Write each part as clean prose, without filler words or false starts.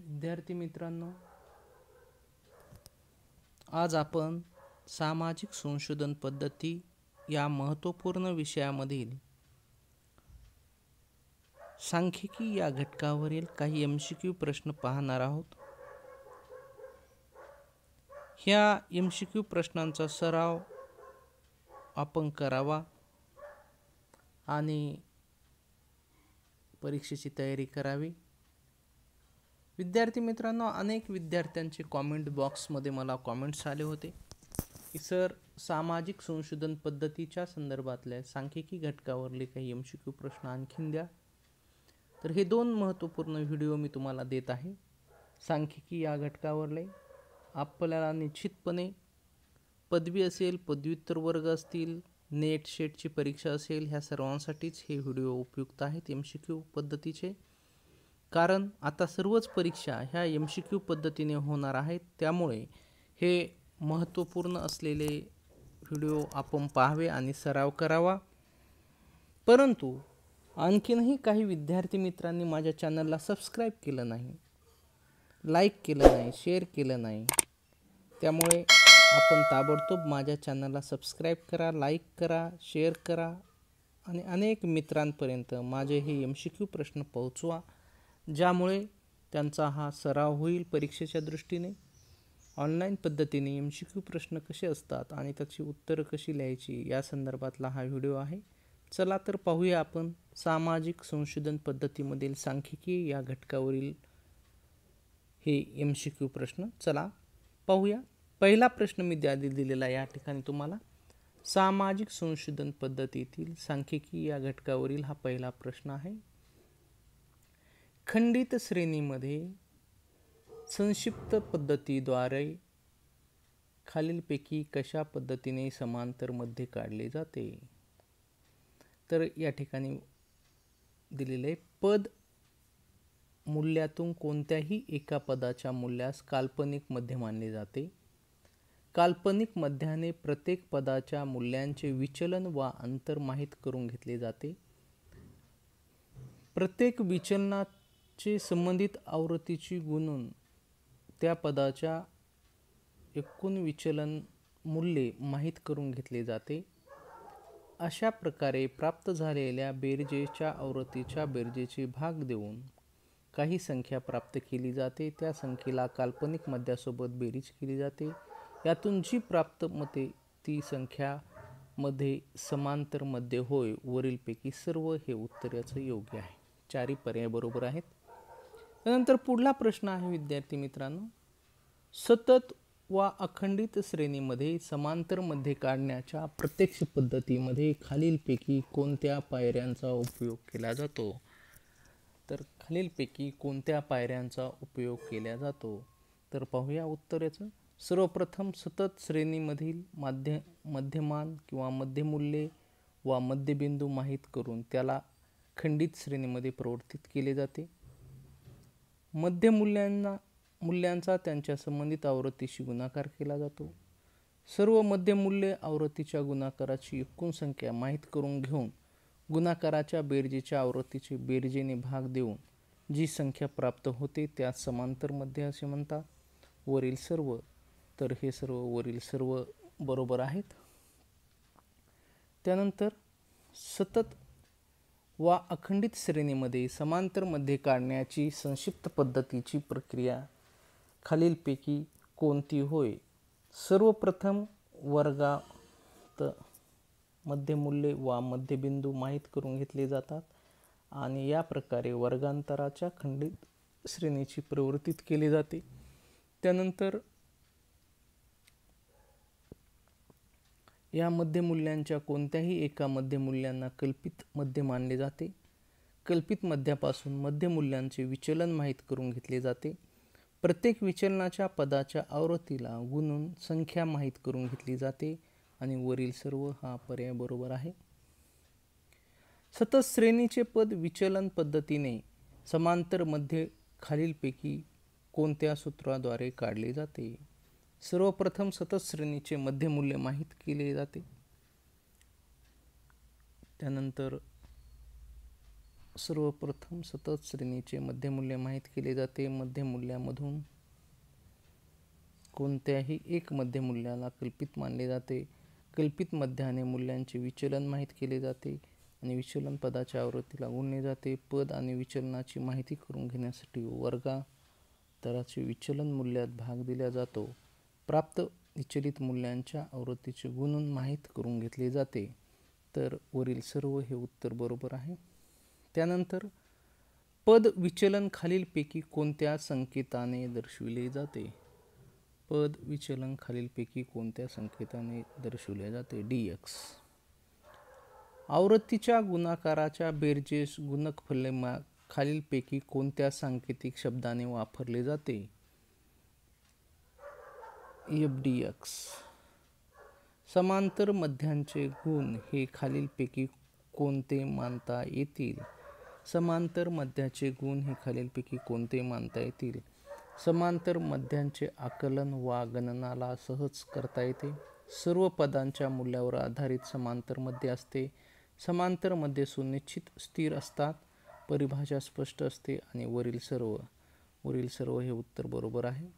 विद्यार्थी मित्रांनो, आज आपण सामाजिक संशोधन पद्धती या महत्त्वपूर्ण विषयामधील सांख्यिकी या घटकावरील काही MCQ प्रश्न पाहणार आहोत. ह्या MCQ प्रश्नांचा सराव आपण करावा आणि परीक्षेची तयारी करावी. विद्यार्थी मित्रांनो, अनेक विद्यार्थ्यांचे कॉमेंट बॉक्समध्ये मला कॉमेंट्स आले होते की सर, सामाजिक संशोधन पद्धतीच्या संदर्भातल्या सांख्यिकी घटकावरले काही MCQ प्रश्न आणखीन द्या. तर हे दोन महत्त्वपूर्ण व्हिडिओ मी तुम्हाला देत आहे. सांख्यिकी या घटकावरले आपल्याला निश्चितपणे पदवी असेल, पदव्युत्तर वर्ग असतील, नेट शेटची परीक्षा असेल, ह्या सर्वांसाठीच हे व्हिडिओ उपयुक्त आहेत MCQ पद्धतीचे. कारण आता सर्वच परीक्षा ह्या MCQ पद्धतीने होणार आहेत, त्यामुळे हे महत्त्वपूर्ण असलेले व्हिडिओ आपण पाहावे आणि सराव करावा. परंतु आणखीनही काही विद्यार्थी मित्रांनी माझ्या चॅनलला सबस्क्राईब केलं नाही, लाईक केलं नाही, शेअर केलं नाही. त्यामुळे आपण ताबडतोब माझ्या चॅनलला सबस्क्राईब करा, लाईक करा, शेअर करा आणि अनेक मित्रांपर्यंत माझे हे MCQ प्रश्न पोहोचवा, ज्यामुळे त्यांचा हा सराव होईल परीक्षेच्या दृष्टीने. ऑनलाईन पद्धतीने MCQ प्रश्न कसे असतात आणि त्याची उत्तरं कशी लिहायची या संदर्भातला हा व्हिडिओ आहे. चला तर पाहूया आपण सामाजिक संशोधन पद्धतीमधील सांख्यिकी या घटकावरील हे MCQ प्रश्न. चला पाहूया. पहिला प्रश्न मी दिलेला या ठिकाणी तुम्हाला. सामाजिक संशोधन पद्धतीतील सांख्यिकी या घटकावरील हा पहिला प्रश्न आहे. खंडित श्रेणीमध्ये संक्षिप्त पद्धतीद्वारे खालीलपैकी कशा पद्धतीने समांतर मध्ये काढले जाते. तर या ठिकाणी दिलेले पद मूल्यातून कोणत्याही एका पदाच्या मूल्यास काल्पनिक मध्य मानले जाते. काल्पनिक मध्याने प्रत्येक पदाच्या मूल्यांचे विचलन वा अंतर माहित करून घेतले जाते. प्रत्येक विचलनाचे संबंधित आवृत्तीची गुणून त्या पदाच्या एकूण विचलन मूल्ये माहित करून घेतले जाते. अशा प्रकारे प्राप्त झालेल्या बेरजेच्या आवृत्तीच्या बेरजेचे भाग देऊन काही संख्या प्राप्त केली जाते. त्या संख्येला काल्पनिक मध्यासोबत बेरीज केली जाते. यातून जी प्राप्त मते ती संख्या मध्ये समांतर मध्य होय. वरीलपैकी सर्व हे उत्तर याचं योग्य आहे. चारही पर्याय बरोबर आहेत. त्यानंतर पुढला प्रश्न आहे विद्यार्थी मित्रांनो. सतत वा अखंडित श्रेणीमध्ये समांतर मध्ये काढण्याच्या प्रत्यक्ष पद्धतीमध्ये खालीलपैकी कोणत्या पायऱ्यांचा उपयोग केला जातो. तर खालीलपैकी कोणत्या पायऱ्यांचा उपयोग केला जातो. तर पाहूया उत्तर याचं. सर्वप्रथम सतत श्रेणीमधील मध्यमान किंवा मध्यमूल्ये वा मध्यबिंदू माहित करून त्याला खंडित श्रेणीमध्ये परिवर्तित केले जाते. मूल्यांचा त्यांच्या संबंधित आवृत्तीशी गुणाकार केला जातो. सर्व मध्यमूल्ये आवृत्तीच्या गुणाकाराची एकूण संख्या माहित करून घेऊन गुणाकाराच्या बेरजेच्या आवृत्तीचे बेरजेने भाग देऊन जी संख्या प्राप्त होते त्यास समांतर मध्य असे म्हणतात. वरील सर्व, तर हे सर्व वरील सर्व बरोबर आहेत. त्यानंतर सतत वा अखंडित श्रेणीमध्ये समांतर मध्ये काढण्याची संक्षिप्त पद्धतीची प्रक्रिया खालीलपैकी कोणती होय. सर्वप्रथम वर्गात मध्यमूल्ये वा मध्यबिंदू माहित करून घेतले जातात आणि या प्रकारे वर्गांतराच्या खंडित श्रेणीची परिवर्तित केली जाते. त्यानंतर या मध्यमूल्यांच्या कोणत्याही एका मध्यमूल्यांना कल्पित मध्य मानले जाते. कल्पित मध्यापासून मध्यमूल्यांचे विचलन माहित करून घेतले जाते. प्रत्येक विचलनाच्या पदाच्या आवृत्तीला गुणून संख्या माहित करून घेतली जाते आणि वरील सर्व हा पर्याय बरोबर आहे. सतत श्रेणीचे पद विचलन पद्धतीने समांतर मध्ये खालीलपैकी कोणत्या सूत्राद्वारे काढले जाते. सर्वप्रथम सतत श्रेणीचे मध्यमूल्य माहित केले जाते. त्यानंतर सर्वप्रथम सतत श्रेणीचे मध्यमूल्य माहित केले जाते. मध्यमूल्यामधून कोणत्याही एक मध्यमूल्याला कल्पित मानले जाते. कल्पित मध्याने मूल्यांचे विचलन माहित केले जाते आणि विचलन पदाच्या आवृत्तीला गुणले जाते. पद आणि विचलनाची माहिती करून घेण्यासाठी वर्गांतराचे विचलन मूल्यात भाग दिला जातो. प्राप्त विचलित मूल्यांच्या आवृत्तीचे गुणन माहित करून घेतले जाते. तर वरील सर्व हे उत्तर बरोबर आहे. त्यानंतर पद विचलन खालीलपैकी कोणत्या संकेताने दर्शविले जाते? पद विचलन खालीलपैकी कोणत्या संकेताने दर्शविले जाते? dx. आवृत्तीच्या गुणाकाराच्या बेरजेस गुणकफल खालीलपैकी कोणत्या सांकेतिक शब्दाने वापरले जाते? fdx. समांतर मध्यांचे गुण हे खालीलपैकी कोणते मानता येतील? समांतर मध्याचे गुण हे खालीलपैकी कोणते मानता येतील? समांतर मध्यांचे आकलन वा गणनाला सहज करता येते. सर्व पदांच्या मूल्यावर आधारित समांतर मध्य असते. समांतर मध्य सुनिश्चित स्थिर असतात. परिभाषा स्पष्ट असते आणि वरील सर्व हे उत्तर बरोबर आहे.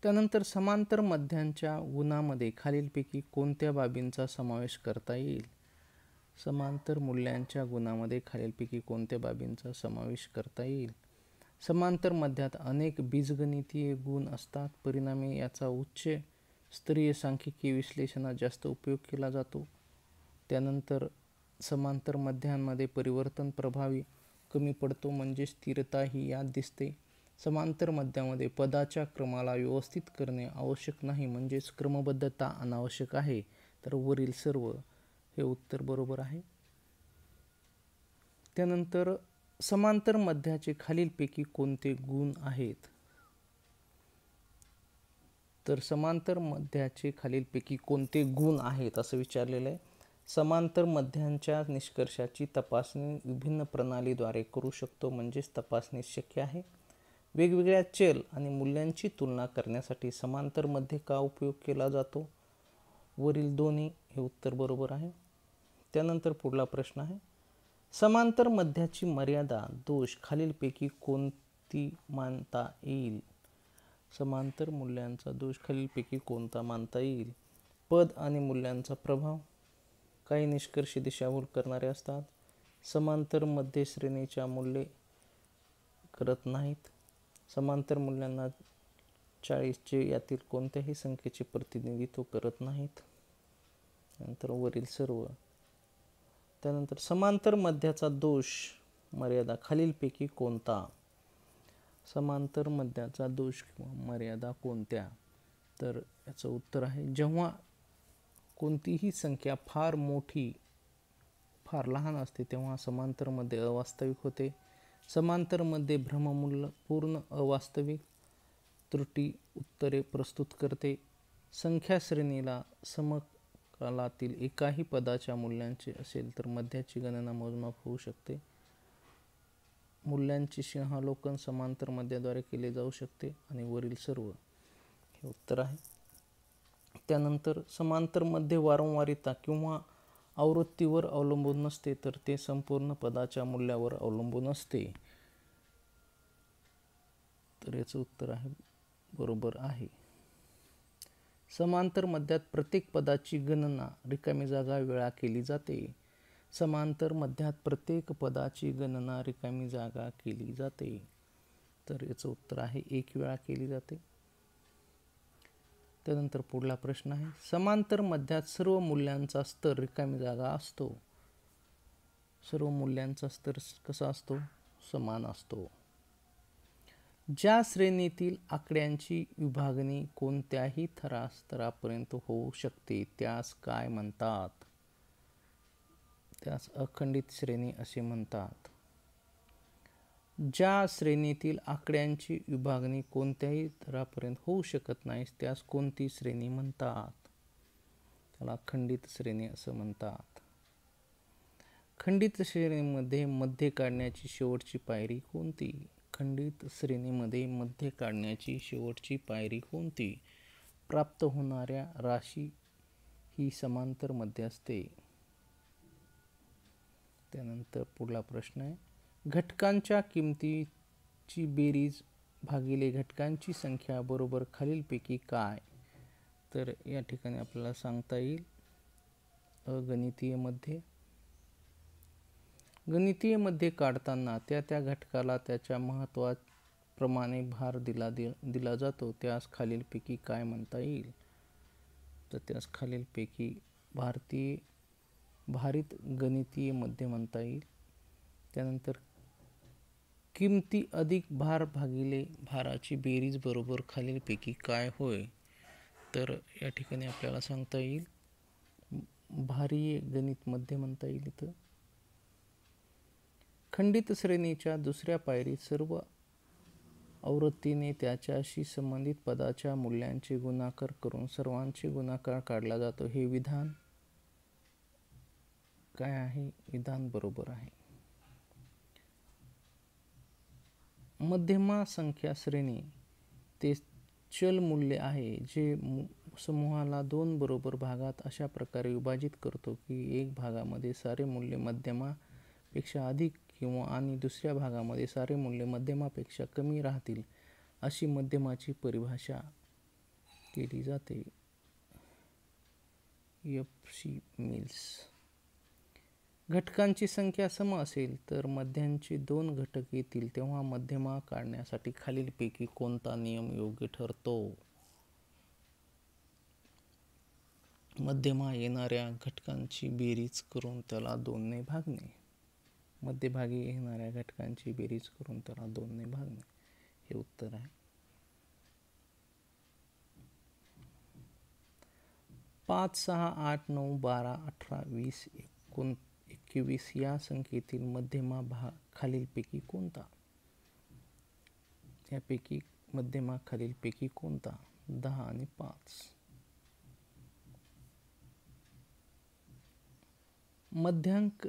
त्यानंतर समांतर मध्यांच्या गुणामध्ये खालीलपैकी कोणत्या बाबींचा समावेश करता येईल? समांतर मूल्यांच्या गुणामध्ये खालीलपैकी कोणत्या बाबींचा समावेश करता येईल? समांतर मध्यात अनेक बीजगणितीय गुण असतात. परिणामी याचा उच्च स्तरीय सांख्यिकीय विश्लेषणात जास्त उपयोग केला जातो. त्यानंतर समांतर मध्यांमध्ये परिवर्तन प्रभावी कमी पडतो, म्हणजे स्थिरता ही यात दिसते. समांतर मध्यामध्ये पदाच्या क्रमाला व्यवस्थित करणे आवश्यक नाही, म्हणजेच क्रमबद्धता अनावश्यक आहे. तर वरील सर्व हे उत्तर बरोबर आहे. त्यानंतर समांतर मध्याचे खालीलपैकी कोणते गुण आहेत? तर समांतर मध्याचे खालीलपैकी कोणते गुण आहेत असं विचारलेलं आहे. समांतर मध्यांच्या निष्कर्षाची तपासणी विभिन्न प्रणालीद्वारे करू शकतो, म्हणजेच तपासणी शक्य आहे. वेगवेगळ्या चल आणि मूल्यांची तुलना करण्यासाठी समांतर मध्य का उपयोग केला जातो? वरील दोन्ही हे उत्तर बरोबर आहे. त्यानंतर पुढला प्रश्न आहे, समांतर मध्याची मर्यादा दोष खालीलपैकी कोणती मानता येईल? समांतर मूल्यांचा दोष खालीलपैकी कोणता मानता येईल? पद आणि मूल्यांचा प्रभाव. काही निष्कर्ष दिशाभूल करणारे असतात. समांतर मध्य श्रेणीच्या मूल्ये करत नाहीत. समांतर मूल्यांना 40चे यातील कोणत्याही संख्येचे प्रतिनिधित्व करत नाहीत. नंतर वरील सर्व. त्यानंतर समांतर मध्याचा दोष मर्यादा खालीलपैकी कोणता? समांतर मध्याचा दोष किंवा मर्यादा कोणत्या? तर याचं उत्तर आहे, जेव्हा कोणतीही संख्या फार मोठी फार लहान असते तेव्हा समांतर मध्ये अवास्तविक होते. समांतर मध्ये भ्रममूल्य पूर्ण अवास्तविक त्रुटी उत्तरे प्रस्तुत करते. संख्या श्रेणीला समकालातील एकाही पदाच्या मूल्यांचे असेल तर मध्याची गणना मोजमाप होऊ शकते. मूल्यांचे सिंहावलोकन समांतर मध्याद्वारे केले जाऊ शकते आणि वरील सर्व हे उत्तर आहे. त्यानंतर समांतर मध्य वारंवारिता किंवा आवृत्तीवर अवलंबून नसते, तर ते संपूर्ण पदाच्या मूल्यावर अवलंबून असते. तर याचं उत्तर आहे बरोबर आहे. समांतर मध्यात प्रत्येक पदाची गणना रिकामी जागा वेळा केली जाते. समांतर मध्यात प्रत्येक पदाची गणना रिकामी जागा केली जाते. तर याचं उत्तर आहे 1 वेळा केली जाते. त्यानंतर पुढला प्रश्न आहे, समांतर मध्यात सर्व मूल्यांचा स्तर रिकामी जागा असतो. सर्व मूल्यांचा स्तर कसा असतो? समान असतो. ज्या श्रेणीतील आकड्यांची विभागणी कोणत्याही स्तरापर्यंत होऊ शकते त्यास काय म्हणतात? त्यास अखंडित श्रेणी असे म्हणतात. ज्या श्रेणीतील आकड्यांची विभागणी कोणत्याही स्तरापर्यंत होऊ शकत नाही त्यास कोणती श्रेणी म्हणतात? त्याला खंडित श्रेणी असं म्हणतात. खंडित श्रेणीमध्ये मध्य काढण्याची शेवटची पायरी कोणती? खंडित श्रेणीमध्ये मध्य काढण्याची शेवटची पायरी कोणती? प्राप्त होणाऱ्या राशी ही समांतर मध्य असते. त्यानंतर पुढला प्रश्न आहे, घटकांच्या किमतीची बेरीज भागिले घटकांची संख्या बरोबर खालीलपैकी काय? तर या ठिकाणी आपल्याला सांगता येईल गणितीयमध्ये काढताना त्या घटकाला त्याच्या महत्त्वाप्रमाणे भार दिला जातो, त्यास खालीलपैकी काय म्हणता येईल? तर त्यास खालीलपैकी भारित गणितीयमध्ये म्हणता येईल. त्यानंतर किमती अधिक भार भागिले भाराची बेरीज बरोबर खालीलपैकी काय होय? तर या ठिकाणी आपल्याला सांगता येईल भारीय गणितमध्ये म्हणता येईल. इथं खंडित श्रेणीच्या दुसऱ्या पायरीत सर्व आवृत्तीने त्याच्याशी संबंधित पदाच्या मूल्यांचे गुणाकार करून सर्वांचे गुणाकार काढला जातो. हे विधान काय आहे? विधान बरोबर आहे. मध्यमा संख्या श्रेणी ते चल मूल्य आहे जे समूहाला 2 बरोबर भागात अशा प्रकारे विभाजित करतो की एक भागामध्ये सारे मूल्य मध्यमापेक्षा अधिक आणि दुसऱ्या भागामध्ये सारे मूल्य मध्यमापेक्षा कमी राहतील, अशी मध्यमाची परिभाषा केली जाते. F.C. मिल्स. घटकांची संख्या सम असेल तर मध्यांचे 2 घटक येतील तेव्हा मध्यमा काढण्यासाठी खालीलपैकी कोणता नियम योग्य ठरतो? मध्यमा येणाऱ्या घटकांची बेरीज करून त्याला 2 ने भागणे. मध्यभागी येणाऱ्या घटकांची बेरीज करून त्याला 2 ने भागणे हे उत्तर आहे. 5, 6, 8, 9, 12, 18, 20, 21 या संख्येतील मध्यमा खालीलपैकी कोणता? यापैकी मध्यमा खालीलपैकी कोणता? 10 आणि 5. मध्यांक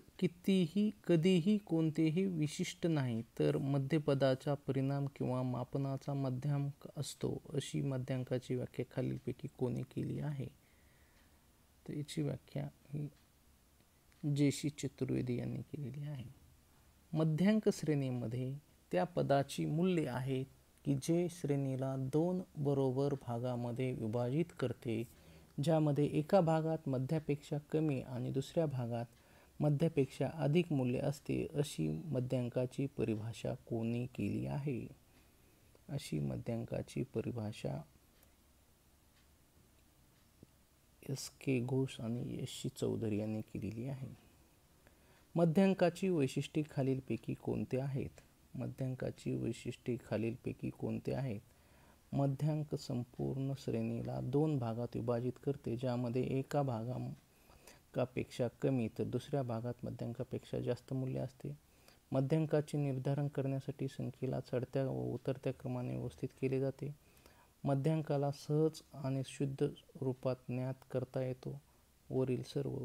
कधीही कोणतेही विशिष्ट नाही तर मध्यपदाचा परिणाम किंवा मापनाचा मध्यांक असतो, अशी मध्यांकाची व्याख्या खालीलपैकी कोणी केली आहे? तर याची व्याख्या ही जे.सी. चतुर्वेदी यांनी केलेली आहे. मध्यांक श्रेणीमध्ये त्या पदाची मूल्ये आहेत की जे श्रेणीला 2 बरोबर भागामध्ये विभाजित करते, ज्यामध्ये एका भागात मध्यापेक्षा कमी आणि दुसऱ्या भागात मध्यापेक्षा अधिक मूल्य असते, अशी मध्यांकाची परिभाषा कोणी केली आहे? अशी मध्यांकाची परिभाषा S.K. घोष आणि S.C. चौधरी यांनी केलेली आहे. मध्यांकाची वैशिष्ट्ये खालीलपैकी कोणते आहेत? मध्यांकाची वैशिष्ट्ये खालीलपैकी कोणते आहेत? मध्यांक संपूर्ण श्रेणीला 2 भागात विभाजित करते, ज्यामध्ये एका भागापेक्षा कमी तर दुसऱ्या भागात मध्यांकापेक्षा जास्त मूल्य असते. मध्यांकाचे निर्धारण करण्यासाठी संख्येला चढत्या व उतरत्या क्रमाने व्यवस्थित केले जाते. मध्यांकाला सहज आणि शुद्ध रूपात ज्ञात करता येतो. वरील सर्व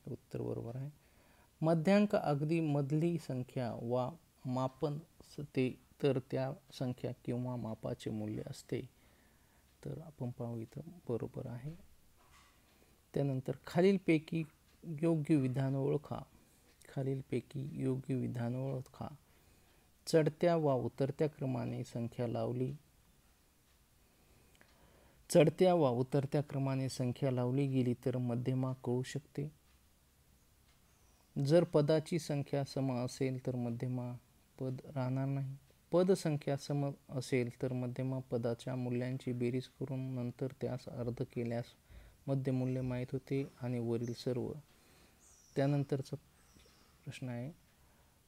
उत्तर बरोबर आहे. मध्यांक अगदी मधली संख्या वा मापन असते तर त्या संख्या किंवा मापाचे मूल्य असते. तर आपण पाहू इथं बरोबर आहे. त्यानंतर खालीलपैकी योग्य विधान ओळखा. चढत्या वा उतरत्या क्रमाने संख्या लावली गेली तर मध्यमा कळू शकते. जर पदाची संख्या सम असेल तर मध्यमा पद राहणार नाही. पद संख्या सम असेल तर मध्यमा पदाच्या मूल्यांची बेरीज करून नंतर त्यास अर्ध केल्यास मध्यमूल्य माहीत होते. आणि वरील सर्व. त्यानंतरचा प्रश्न आहे,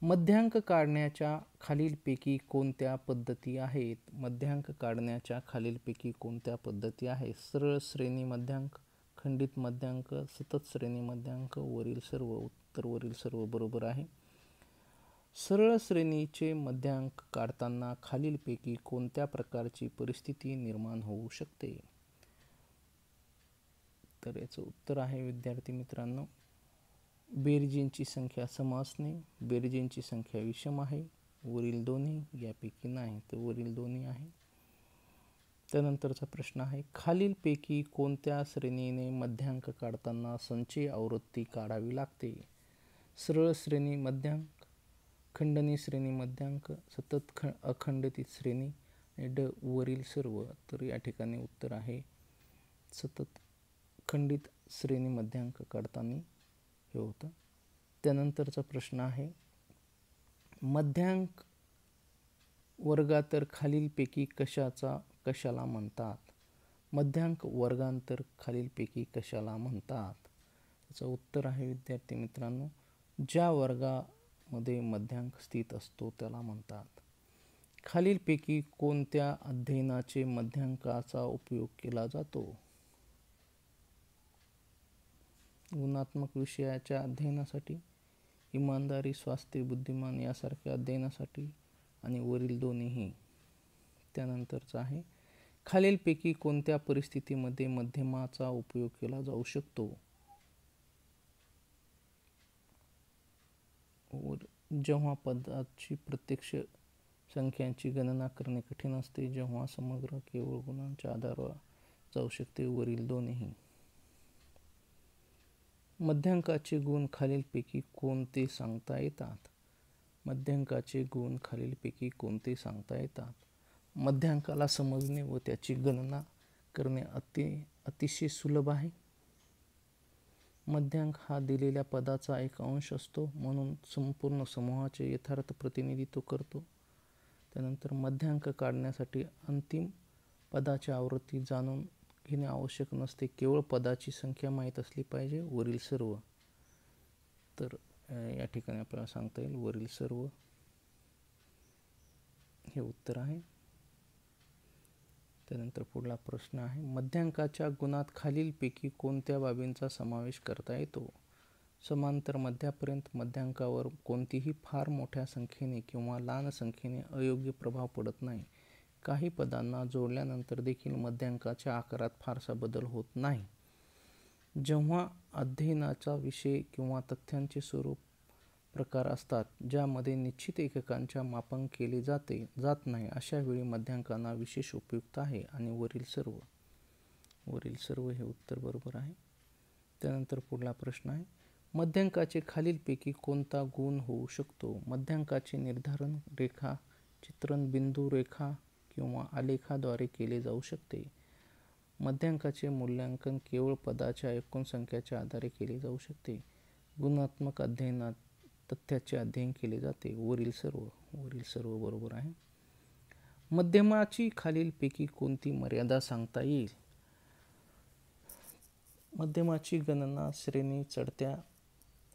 मध्यांक काढण्याच्या खालीलपैकी कोणत्या पद्धती आहेत? मध्यांक काढण्याच्या खालीलपैकी कोणत्या पद्धती आहेत? सरळ श्रेणी मध्यांक, खंडित मध्यांक, सतत श्रेणी मध्यांक, वरील सर्व. उत्तर वरील सर्व बरोबर आहे. सरळ श्रेणीचे मध्यांक काढताना खालीलपैकी कोणत्या प्रकारची परिस्थिती निर्माण होऊ शकते? तर याचं उत्तर आहे विद्यार्थी मित्रांनो, बेरजेंची संख्या सम असणे, बेरजेंची संख्या विषम आहे, वरील दोन्ही यापैकी नाही तर वरील दोन्ही आहे. त्यानंतरचा प्रश्न आहे, खालीलपैकी कोणत्या श्रेणीने मध्यांक काढताना संचयी आवृत्ती काढावी लागते? सरळ श्रेणी मध्यांक, खंडनी श्रेणी मध्यांक, सतत अखंडित श्रेणी आणि ड वरील सर्व. तर या ठिकाणी उत्तर आहे सतत खंडित श्रेणी मध्यांक काढताना हे होतं. त्यानंतरचा प्रश्न आहे मध्यांक वर्गांतर खालीलपैकी कशाला म्हणतात? मध्यांक वर्गांतर खालीलपैकी कशाला म्हणतात? त्याचं उत्तर आहे विद्यार्थी मित्रांनो, ज्या वर्गामध्ये मध्यांक स्थित असतो त्याला म्हणतात. खालीलपैकी कोणत्या अध्ययनाचे मध्यांकाचा उपयोग केला जातो? गुणात्मक विषयाच्या अध्ययनासाठी, इमानदारी, स्वास्थ्य, बुद्धिमान यासारख्या अध्ययनासाठी आणि वरील दोन्हीही. त्यानंतरचा आहे खालीलपैकी कोणत्या परिस्थितीमध्ये मध्यमाचा उपयोग केला जाऊ शकतो? जेव्हा पदाची प्रत्यक्ष संख्यांची गणना करणे कठीण असते, जेव्हा समग्र केवळ गुणांच्या आधारावर जाऊ शकते, वरील दोन्ही. मध्यांकाचे गुण खालीलपैकी कोणते सांगता येतात? मध्यांकाचे गुण खालीलपैकी कोणते सांगता येतात? मध्यांकाला समजणे व त्याची गणना करणे अतिशय सुलभ आहे. मध्यांक हा दिलेल्या पदाचा एक अंश असतो, म्हणून संपूर्ण समूहाचे यथार्थ प्रतिनिधित्व करतो. त्यानंतर मध्यांक काढण्यासाठी अंतिम पदाची आवृत्ती जाणून घेणे आवश्यक नसते, केवळ पदाची संख्या माहीत असली पाहिजे, वरील सर्व. तर या ठिकाणी आपल्याला सांगता येईल वरील सर्व हे उत्तर आहे. त्यानंतर पुढला प्रश्न आहे मध्यांकाच्या गुणात खालीलपैकी कोणत्या बाबींचा समावेश करता येतो? समांतर मध्यापर्यंत मध्यांकावर कोणतीही फार मोठ्या संख्येने किंवा लहान संख्येने अयोग्य प्रभाव पडत नाही. काही पदांना जोडल्यानंतर देखील मध्यांकाच्या आकारात फारसा बदल होत नाही. जेव्हा अध्ययनाचा विषय किंवा तथ्यांचे स्वरूप प्रकार असतात ज्यामध्ये निश्चित एककांच्या मापन केले जात नाही, अशा वेळी मध्यांकांना विशेष उपयुक्त आहे आणि वरील सर्व हे उत्तर बरोबर आहे. त्यानंतर पुढला प्रश्न आहे मध्यांकाचे खालीलपैकी कोणता गुण होऊ शकतो? मध्यांकाचे निर्धारण रेखा, चित्रण, बिंदू, रेखा किंवा आलेखाद्वारे केले जाऊ शकते. मध्यांकाचे मूल्यांकन केवळ पदाच्या एकूण संख्येच्या आधारे केले जाऊ शकते. गुणात्मक अध्ययनात तथ्याचे अध्ययन केले जाते, वरील सर्व बरोबर आहे. मध्यमाची खालीलपैकी कोणती मर्यादा सांगता येईल? मध्यमाची गणना श्रेणी चढत्या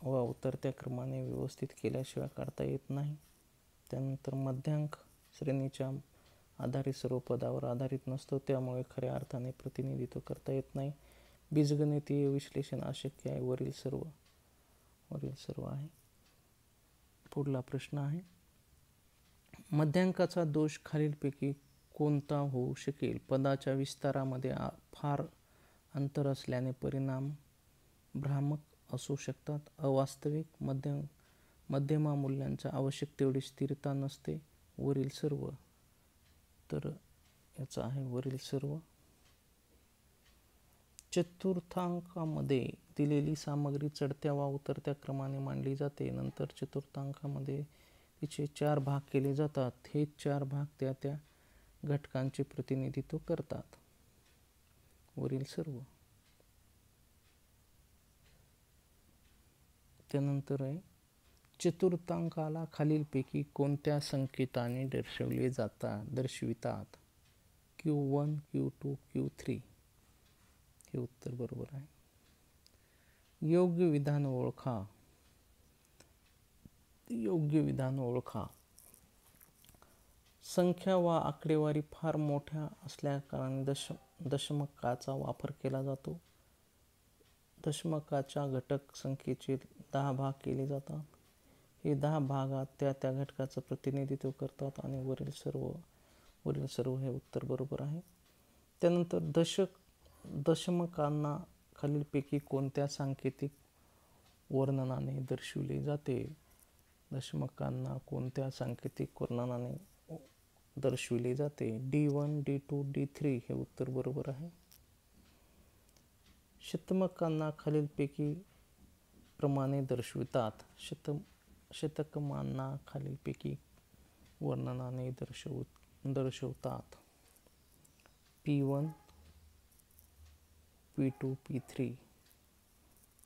व उतरत्या क्रमाने व्यवस्थित केल्याशिवाय करता येत नाही. त्यानंतर मध्यांक श्रेणीच्या आधारित सर्व पदावर आधारित नसतो, त्यामुळे खऱ्या अर्थाने प्रतिनिधित्व करता येत नाही. बीजगणितीय विश्लेषण अशक्य आहे, वरील सर्व आहे. पुढला प्रश्न आहे मध्यांकाचा दोष खालीलपैकी कोणता होऊ शकेल? पदाच्या विस्तारामध्ये फार अंतर असल्याने परिणाम भ्रामक असू शकतात. अवास्तविक मध्यमा मूल्यांचा आवश्यक तेवढी स्थिरता नसते, वरील सर्व. तर याचा आहे वरील सर्व. चतुर्थांकामध्ये दिलेली सामग्री चढत्या वा उतरत्या क्रमाने मांडली जाते. नंतर चतुर्थांकामध्ये तिचे 4 भाग केले जातात. हे 4 भाग त्या घटकांचे प्रतिनिधित्व करतात, वरील सर्व. त्यानंतर आहे चतुर्थांकाला खालीलपैकी कोणत्या संकेताने दर्शवितात? Q1, Q2, Q3 हे उत्तर बरोबर आहे. योग्य विधान ओळखा. संख्या वा आकडेवारी फार मोठ्या असल्याकारणाने दशमकाचा वापर केला जातो. दशमकाच्या घटक संख्येचे 10 भाग केले जातात. हे 10 भागात त्या घटकाचं प्रतिनिधित्व करतात आणि वरील सर्व हे उत्तर बरोबर आहे. त्यानंतर दशमकांना खालीलपैकी कोणत्या सांकेतिक वर्णनाने दर्शविले जाते? दशमकांना कोणत्या सांकेतिक वर्णनाने दर्शविले जाते? D1, D2, D3 हे उत्तर बरोबर आहे. शतमकांना खालीलपैकी प्रमाणे दर्शवितात. शतकमांना खालीलपैकी वर्णनाने दर्शवतात. P1, P2, P3.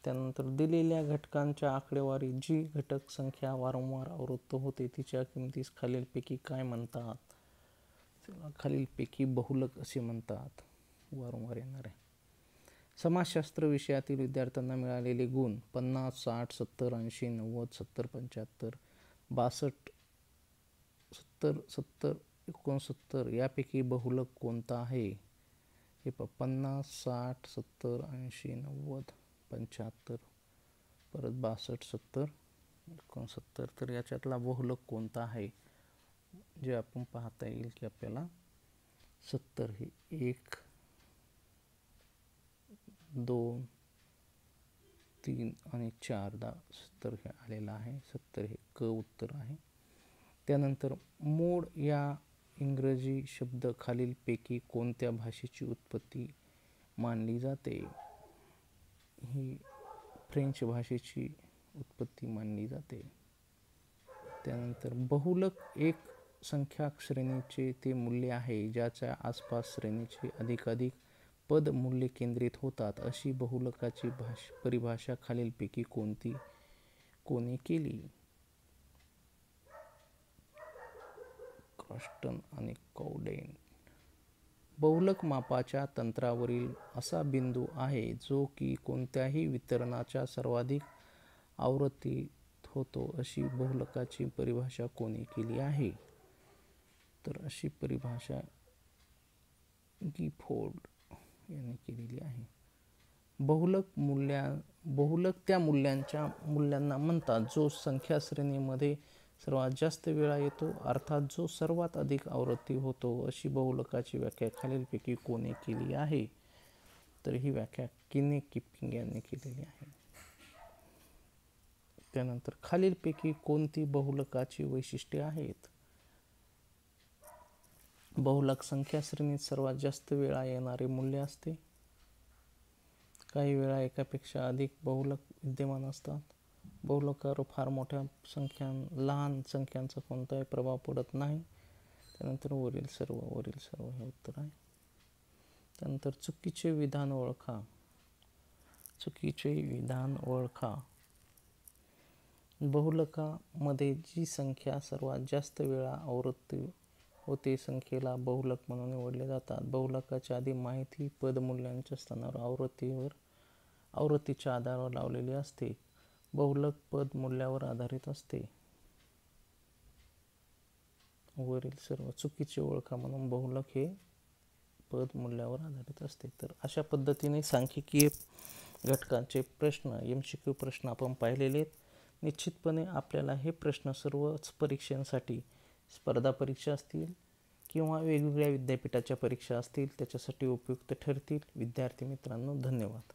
त्यानंतर दिलेल्या घटकांच्या आकडेवारी जी घटक संख्या वारंवार आवृत्त होते तिच्या किमतीस खालीलपैकी काय म्हणतात? खालीलपैकी बहुलक असे म्हणतात. वारंवार येणार आहे. समाजशास्त्र विषयातील विद्यार्थ्यांना मिळालेले गुण 50, 60, 70, 80, 90, 70, 75, 62, 70, 70, 69 यापैकी बहुलक कोणता आहे? हे 50, 60, 70, 80, 90, 75, परत 62, 70, 69. तर याच्यातला बहुलक कोणता आहे? जे आपण पाहता येईल की आपल्याला 70 हे 1, 2, 3 आणि 4 70 हे आलेलं आहे. 70 हे क उत्तर आहे. त्यानंतर मोड या इंग्रजी शब्द खालीलपैकी कोणत्या भाषेची उत्पत्ती मानली जाते? ही फ्रेंच भाषेची उत्पत्ती मानली जाते. त्यानंतर बहुलक एक संख्याक श्रेणीचे ते मूल्य आहे ज्याच्या आसपास श्रेणीचे अधिकाधिक पद मूल्य केंद्रित होतात. अशी बहुलकाची परिभाषा खालीलपैकी कोणी केली? क्रॉस्टन आणि कौडेन. बहुलक मापाच्या तंत्रावरील असा बिंदू आहे जो की कोणत्याही वितरणाच्या सर्वाधिक आवृत्तीत होतो. अशी बहुलकाची परिभाषा कोणी केली आहे? तर अशी परिभाषा गिफोर्ड यांनी केलेली आहे. बहुलक त्या मूल्यांना म्हणतात जो संख्या श्रेणीमध्ये सर्वात जास्त वेळा येतो, अर्थात जो सर्वात अधिक आवृत्ती होतो. अशी बहुलकाची व्याख्या खालीलपैकी कोणी केली आहे? तर ही व्याख्या केनेथ किपिंग यांनी केलेली आहे. त्यानंतर खालीलपैकी कोणती बहुलकाची वैशिष्ट्ये आहेत? बहुलक संख्या श्रेणीत सर्वात जास्त वेळा येणारे मूल्य असते. काही वेळा एकापेक्षा अधिक बहुलक विद्यमान असतात. बहुलकावर फार मोठ्या लहान संख्यांचा कोणताही प्रभाव पडत नाही. त्यानंतर वरील सर्व हे उत्तर आहे. त्यानंतर चुकीचे विधान ओळखा. बहुलकामध्ये जी संख्या सर्वात जास्त वेळा आवृत्ती होते संख्येला बहुलक म्हणून निवडले जातात. बहुलकाच्या आधी माहिती पदमूल्यांच्या स्थानावर आवृत्तीच्या आधारावर लावलेली असते. बहुलक पद मूल्यावर आधारित असते. वरील सर्व चुकीचे ओळखा म्हणून बहुलक हे पद मूल्यावर आधारित असते. तर अशा पद्धतीने सांख्यिकीय घटकांचे प्रश्न MCQ प्रश्न आपण पाहिलेले आहेत. निश्चितपणे आपल्याला हे प्रश्न सर्वच परीक्षांसाठी स्पर्धा परीक्षा असतील किंवा वेगवेगळ्या विद्यापीठाच्या परीक्षा असतील त्याच्यासाठी उपयुक्त ठरतील. विद्यार्थी मित्रांनो, धन्यवाद.